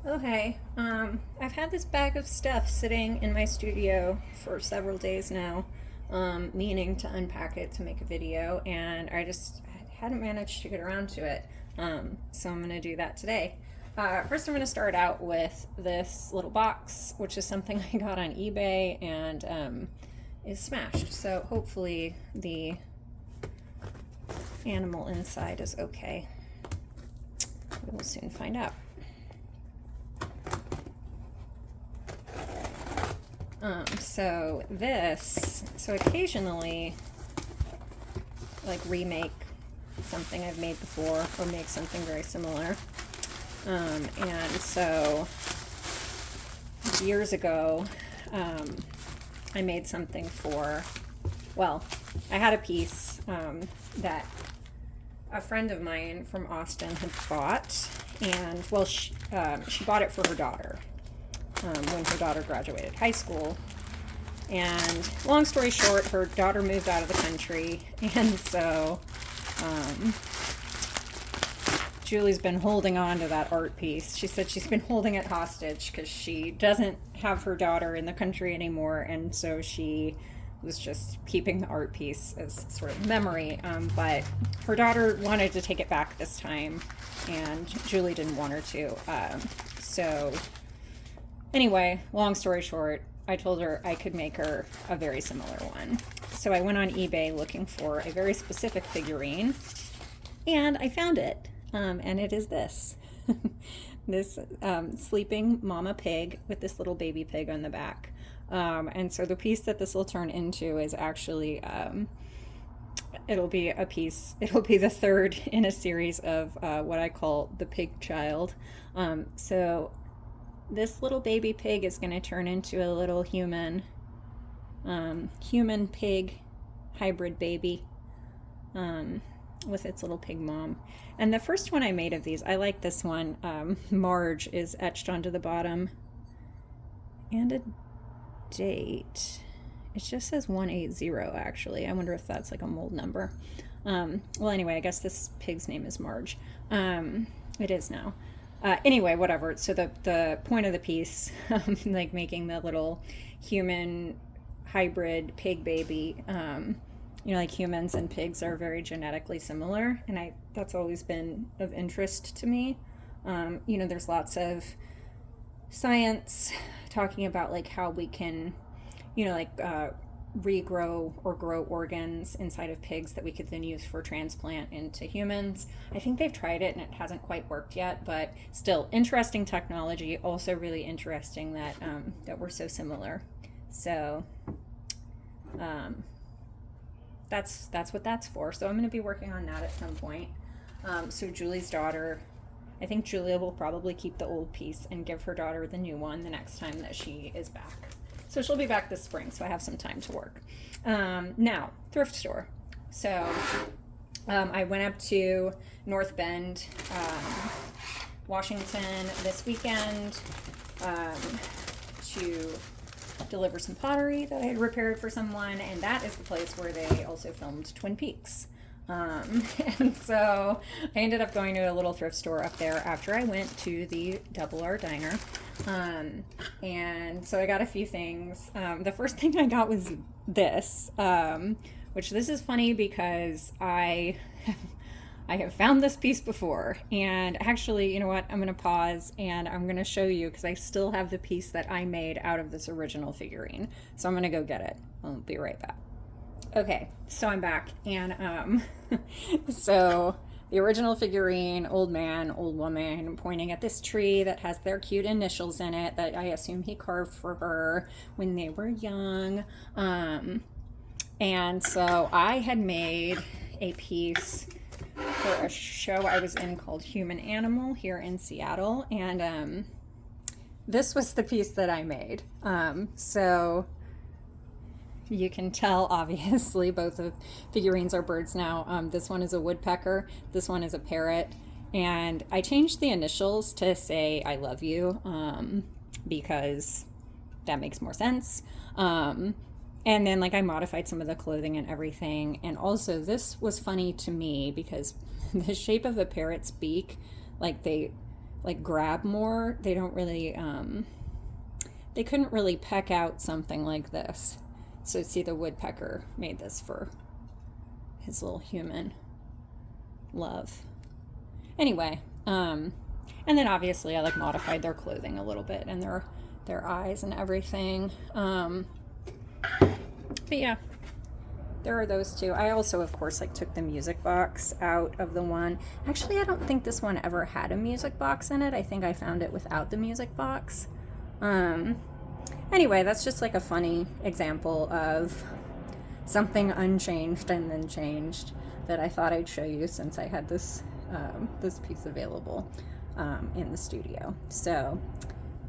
Oh, hey. I've had this bag of stuff sitting in my studio for several days now, meaning to unpack it to make a video, and I just hadn't managed to get around to it. So I'm going to do that today. First, I'm going to start out with this little box, which is something I got on eBay and is smashed. So hopefully the animal inside is okay. We'll soon find out. So occasionally, like remake something I've made before or make something very similar. And so years ago, I made something for, well, I had a piece that a friend of mine from Austin had bought, and well, she bought it for her daughter when her daughter graduated high school. And long story short, her daughter moved out of the country, and so Julie's been holding on to that art piece. She said she's been holding it hostage because she doesn't have her daughter in the country anymore, and so she was just keeping the art piece as sort of memory. But her daughter wanted to take it back this time, and Julie didn't want her to. So anyway, long story short, I told her I could make her a very similar one. So I went on eBay looking for a very specific figurine, and I found it. And it is this. This sleeping mama pig with this little baby pig on the back. And so the piece that this will turn into is actually, it'll be the third in a series of what I call the pig child. So this little baby pig is going to turn into a little human pig hybrid baby with its little pig mom. And the first one I made of these, I like this one. Marge is etched onto the bottom, and a date. It just says 180 actually. I wonder if that's like a mold number. Well, anyway, I guess this pig's name is Marge. It is now. Anyway, whatever. So the point of the piece, like making the little human hybrid pig baby, like humans and pigs are very genetically similar, and that's always been of interest to me. There's lots of science talking about like how we can, regrow or grow organs inside of pigs that we could then use for transplant into humans. I think they've tried it and it hasn't quite worked yet, but still interesting technology. Also really interesting that that we're so similar. So that's what that's for. So I'm going to be working on that at some point. So Julie's daughter, I think Julia will probably keep the old piece and give her daughter the new one the next time that she is back. So she'll be back this spring, so I have some time to work. Now, thrift store. So I went up to North Bend, Washington this weekend to deliver some pottery that I had repaired for someone, and that is the place where they also filmed Twin Peaks. And so I ended up going to a little thrift store up there after I went to the Double R Diner. And so I got a few things. The first thing I got was this, which this is funny because I have found this piece before. And actually, you know what? I'm going to pause and I'm going to show you because I still have the piece that I made out of this original figurine. So I'm going to go get it. I'll be right back. Okay, so I'm back, and so the original figurine, old man, old woman, pointing at this tree that has their cute initials in it that I assume he carved for her when they were young. And so I had made a piece for a show I was in called Human Animal here in Seattle, and this was the piece that I made. So you can tell, obviously, both of figurines are birds now. This one is a woodpecker. This one is a parrot. And I changed the initials to say I love you because that makes more sense. And then, I modified some of the clothing and everything. And also, this was funny to me because the shape of a parrot's beak, they like grab more. They don't really, they couldn't really peck out something like this. So see, the woodpecker made this for his little human love. Anyway, and then obviously I like modified their clothing a little bit and their eyes and everything. But yeah, there are those two. I also, of course, like took the music box out of the one. Actually, I don't think this one ever had a music box in it. I think I found it without the music box. Anyway, that's just like a funny example of something unchanged and then changed that I thought I'd show you since I had this this piece available in the studio. So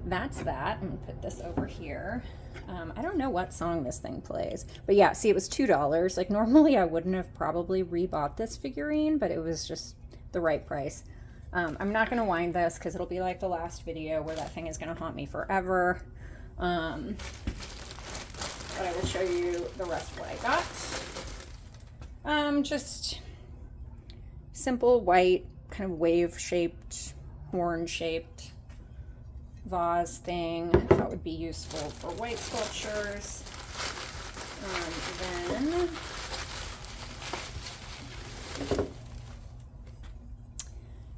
that's that. I'm gonna put this over here. I don't know what song this thing plays, but yeah, see, it was $2. Like normally I wouldn't have probably rebought this figurine, but it was just the right price. I'm not gonna wind this because it'll be like the last video where that thing is gonna haunt me forever. But I will show you the rest of what I got. Just simple white, kind of wave-shaped, horn-shaped vase thing. I thought would be useful for white sculptures. Then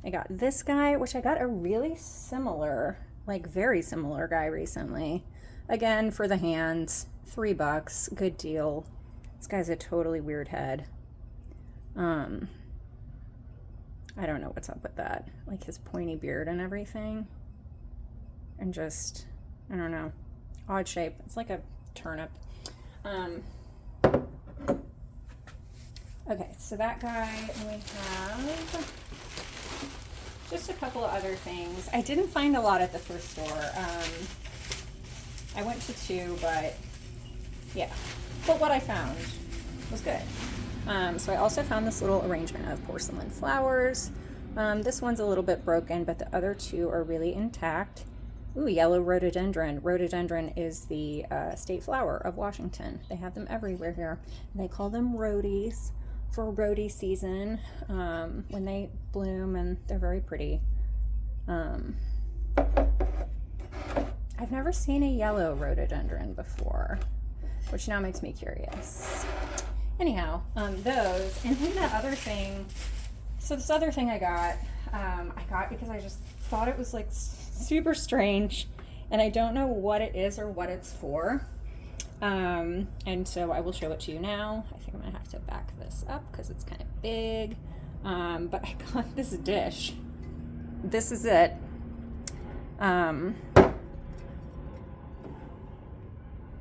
I got this guy, which I got a really similar, like very similar guy recently. Again, for the hands, $3, good deal. This guy's a totally weird head. I don't know what's up with that. Like his pointy beard and everything. And just, I don't know, odd shape. It's like a turnip. Okay, so that guy, and we have just a couple of other things. I didn't find a lot at the thrift store. I went to 2, but yeah. But what I found was good. So I also found this little arrangement of porcelain flowers. This one's a little bit broken, but the other 2 are really intact. Ooh, yellow rhododendron. Rhododendron is the state flower of Washington. They have them everywhere here. They call them rhodies for rhodie season when they bloom, and they're very pretty. I've never seen a yellow rhododendron before, which now makes me curious. Anyhow, those, and then that other thing, so this other thing I got because I just thought it was like super strange, and I don't know what it is or what it's for. And so I will show it to you now. I think I'm gonna have to back this up because it's kind of big. But I got this dish. This is it.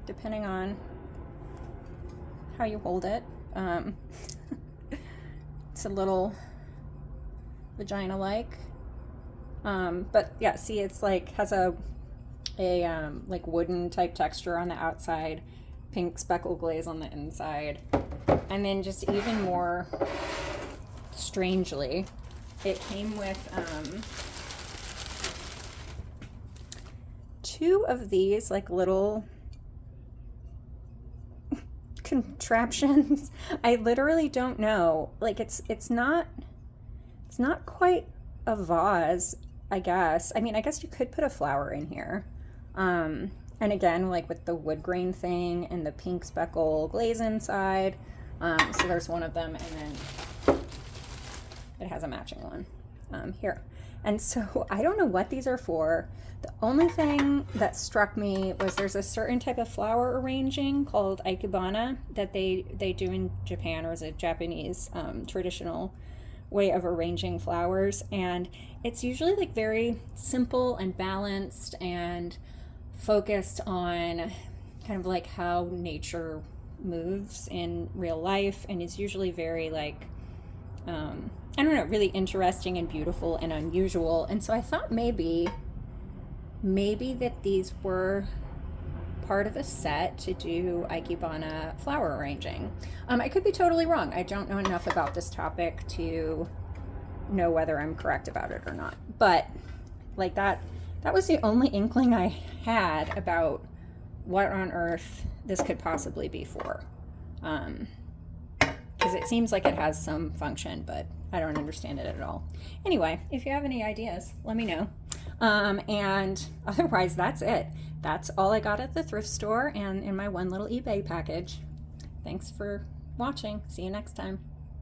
Depending on how you hold it, it's a little vagina-like. But yeah, see, it's like has a like wooden type texture on the outside, pink speckle glaze on the inside, and then just even more strangely, it came with 2 of these like little contraptions. I literally don't know. Like it's not quite a vase, I guess. I mean, I guess you could put a flower in here. And again, like with the wood grain thing and the pink speckle glaze inside. So there's one of them, and then it has a matching one here. And so I don't know what these are for. The only thing that struck me was there's a certain type of flower arranging called ikebana that they do in Japan, or is a Japanese traditional way of arranging flowers, and it's usually like very simple and balanced and focused on kind of like how nature moves in real life, and is usually very like I don't know, really interesting and beautiful and unusual. And so I thought maybe that these were part of a set to do ikebana flower arranging. I could be totally wrong. I don't know enough about this topic to know whether I'm correct about it or not. But like that was the only inkling I had about what on earth this could possibly be for. Because it seems like it has some function, but I don't understand it at all. Anyway, if you have any ideas, let me know. And otherwise, that's it. That's all I got at the thrift store and in my one little eBay package. Thanks for watching. See you next time.